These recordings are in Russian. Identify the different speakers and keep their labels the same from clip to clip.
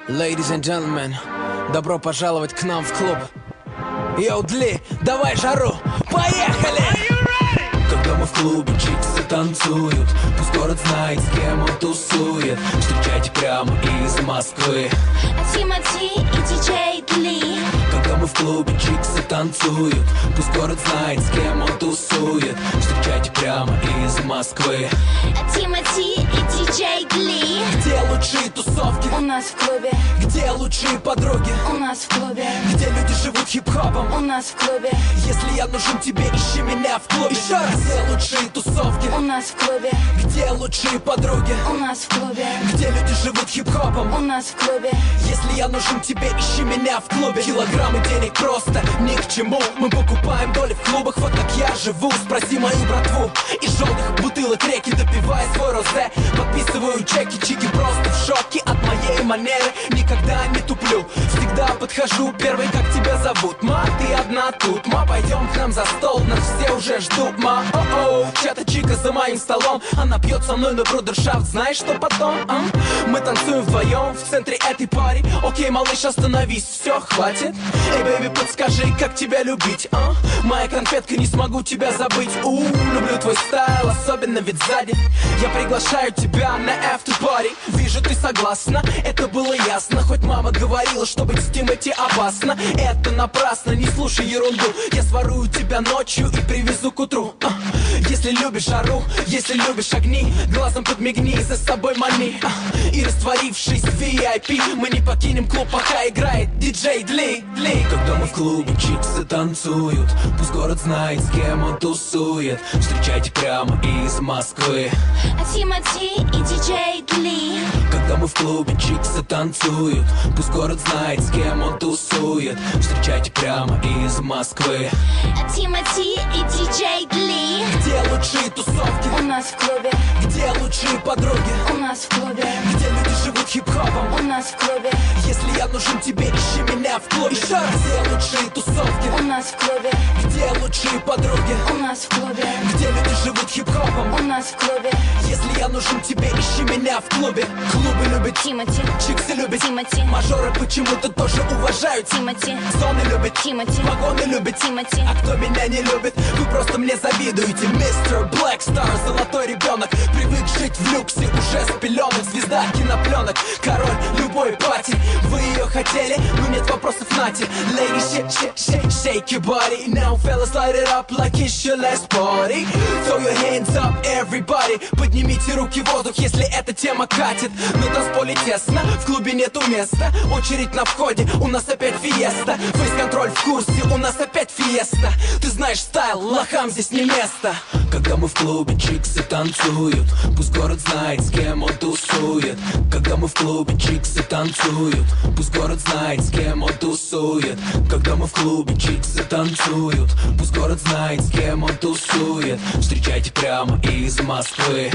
Speaker 1: Ladies and gentlemen, добро пожаловать к нам в клуб. Йоу, Дли, давай жару, поехали!
Speaker 2: Когда мы в клубе, чиксы танцуют, пусть город знает, с кем он тусует. Встречайте прямо из Москвы
Speaker 3: Тимати и диджей Дли.
Speaker 2: Когда мы в клубе, чиксы танцуют, пусть город знает, с кем он тусует. Встречайте прямо из Москвы
Speaker 3: Тимати и диджей Дли.
Speaker 2: Где лучшие тусовки?
Speaker 3: У нас в клубе.
Speaker 2: Где лучшие подруги?
Speaker 3: У нас в клубе.
Speaker 2: Где люди живут хип-хопом?
Speaker 3: У нас в клубе.
Speaker 2: Если я нужен тебе, ищи меня в клубе. Еще раз. Где лучшие тусовки?
Speaker 3: У нас в клубе.
Speaker 2: Где лучшие подруги?
Speaker 3: У нас в клубе.
Speaker 2: Где люди живут хип-хопом?
Speaker 3: У нас в клубе.
Speaker 2: Если я нужен тебе, ищи меня в клубе. Килограммы денег просто ни к чему. Мы покупаем доли в клубах, вот как я живу. Спроси мою братву. Из желтых бутылок реки допивая свой розе. Подписываю чеки, чики просто в шоке от моей манеры. Никогда не туплю, всегда подхожу первый, как тебя зовут. Ма, ты одна тут, ма, пойдем к нам за стол. Нас все уже ждут, ма, о-оу. Чья-то чика за моим столом. Она пьет со мной на брудершафт, знаешь, что потом? Мы танцуем вдвоем в центре этой пари. Окей, малыш, остановись, все, хватит. Эй, бэйби, подскажи, как тебя любить, Моя конфетка, не смогу тебя забыть. Люблю твой стайл, особенно ведь сзади. Я приглашаю тебя на after party. Вижу, ты согласна, это было ясно. Хоть мама говорила, что быть с Тимати опасно. Это напрасно, не слушай ерунду. Я сворую тебя ночью и привезу к утру. Если любишь жару, если любишь огни, глазом подмигни, за собой мани. И растворившись в VIP, мы не покинем клуб, пока играет диджей Дли. Когда мы в клубе, чиксы танцуют, пусть город знает, с кем он тусует. Встречайте прямо из Москвы
Speaker 3: Тимати и диджей Дли.
Speaker 2: Когда мы в клубе, чиксы танцуют, пусть город знает, с кем он тусует. Встречайте прямо из Москвы
Speaker 3: Тимати и диджей Дли.
Speaker 2: Где лучшие тусовки?
Speaker 3: У нас в клубе.
Speaker 2: Где лучшие подруги?
Speaker 3: У нас в клубе.
Speaker 2: Где люди живут хип-хопом?
Speaker 3: У нас в клубе.
Speaker 2: Если я нужен тебе, ищи меня в клубе. Еще раз. Где лучшие тусовки?
Speaker 3: У нас в клубе.
Speaker 2: Где лучшие подруги?
Speaker 3: У нас в клубе.
Speaker 2: Где люди живут хип-хопом?
Speaker 3: У нас в клубе.
Speaker 2: Если я нужен тебе, ищи меня в клубе. Клубы любят,
Speaker 3: Тимати.
Speaker 2: чиксы любят,
Speaker 3: Тимати.
Speaker 2: мажоры почему-то тоже уважают.
Speaker 3: Тимати.
Speaker 2: Зоны любят,
Speaker 3: Тимати.
Speaker 2: вагоны любят,
Speaker 3: Тимати.
Speaker 2: а кто меня не любит, вы просто мне завидуете. Мистер Блэк Стар, золотой ребенок, привык жить в люксе уже с пеленок. Звезда кинопленок, король любой пати. Вы ее хотели, но нет вопросов, нате. Lady, shake your body. Now fellas, light it up like it's your last party. Throw your hands up, everybody. Поднимите руки в воздух, если эта тема катит. На танцполе тесно, в клубе нету места. Очередь на входе, у нас опять фиеста. Фейс-контроль в курсе, у нас опять фиеста. Ты знаешь стайл, лохам здесь не место. Когда мы в клубе, чиксы танцуют, пусть город знает, с кем он тусует. Когда мы в клубе, чиксы танцуют, пусть город знает, с кем он тусует. Когда мы в клубе, чиксы танцуют, пусть город знает, с кем он тусует. Встречайте прямо из Москвы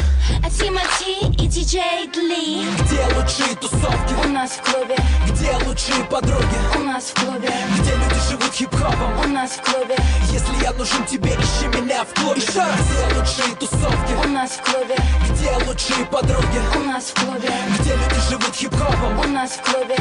Speaker 3: Тимати и диджей Дли.
Speaker 2: Где лучшие тусовки?
Speaker 3: У нас в клубе.
Speaker 2: Где лучшие подруги?
Speaker 3: У нас в клубе.
Speaker 2: Где люди живут хип-хопом?
Speaker 3: У нас в клубе.
Speaker 2: Если я нужен тебе, ищи меня в клубе. Еще раз. Где лучшие тусовки?
Speaker 3: У нас в клубе.
Speaker 2: Где лучшие подруги?
Speaker 3: У нас в клубе.
Speaker 2: Где люди живут хип-хопом?
Speaker 3: У нас в клубе.